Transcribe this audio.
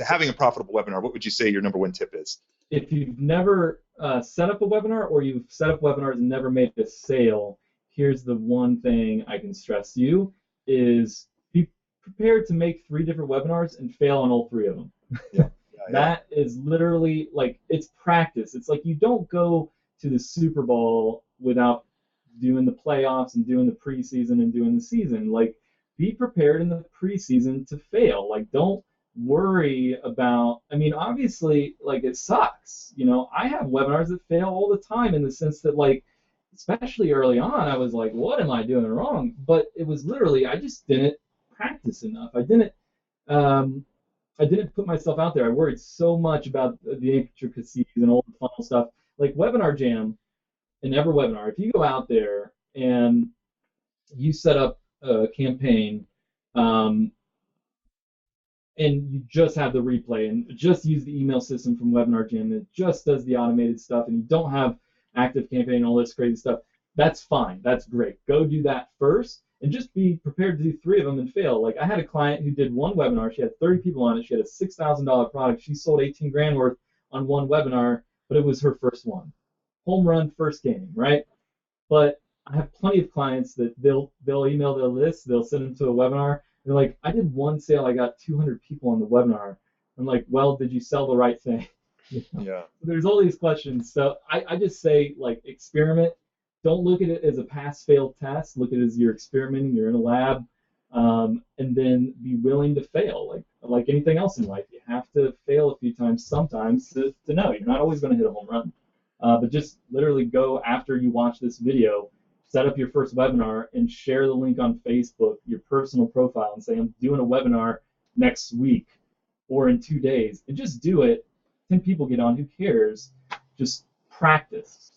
to having a profitable webinar, what would you say your number one tip is? If you've never set up a webinar, or you've set up webinars and never made a sale, here's the one thing I can stress to you is be prepared to make 3 different webinars and fail on all 3 of them. Yeah. That is literally like, it's practice. It's like you don't go to the Super Bowl without doing the playoffs and doing the preseason and doing the season. Like, be prepared in the preseason to fail. Like, don't worry about, I mean, obviously, like, it sucks. You know, I have webinars that fail all the time, in the sense that, like, especially early on, I was like, what am I doing wrong? But it was literally, I just didn't practice enough. I didn't put myself out there. I worried so much about the intricacies and all the funnel stuff. Like Webinar Jam and EverWebinar, if you go out there and you set up a campaign, and you just have the replay and just use the email system from Webinar Jam, and it just does the automated stuff, and you don't have active campaign and all this crazy stuff, that's fine. That's great. Go do that first, and just be prepared to do 3 of them and fail. Like, I had a client who did one webinar. She had 30 people on it. She had a $6,000 product. She sold 18 grand worth on one webinar, but it was her first one. Home run, first game, right? But I have plenty of clients that they'll email their list, they'll send them to a webinar. They're like, I did one sale, I got 200 people on the webinar. I'm like, well, did you sell the right thing? You know? Yeah. So there's all these questions. So I just say, like, experiment. Don't look at it as a pass-fail test. Look at it as you're experimenting. You're in a lab, and then be willing to fail. Like anything else in life, you have to fail a few times sometimes to know. You're not always going to hit a home run. But just literally go after you watch this video, set up your first webinar, and share the link on Facebook, your personal profile, and say, I'm doing a webinar next week or in 2 days. And just do it. 10 people get on, who cares? Just practice.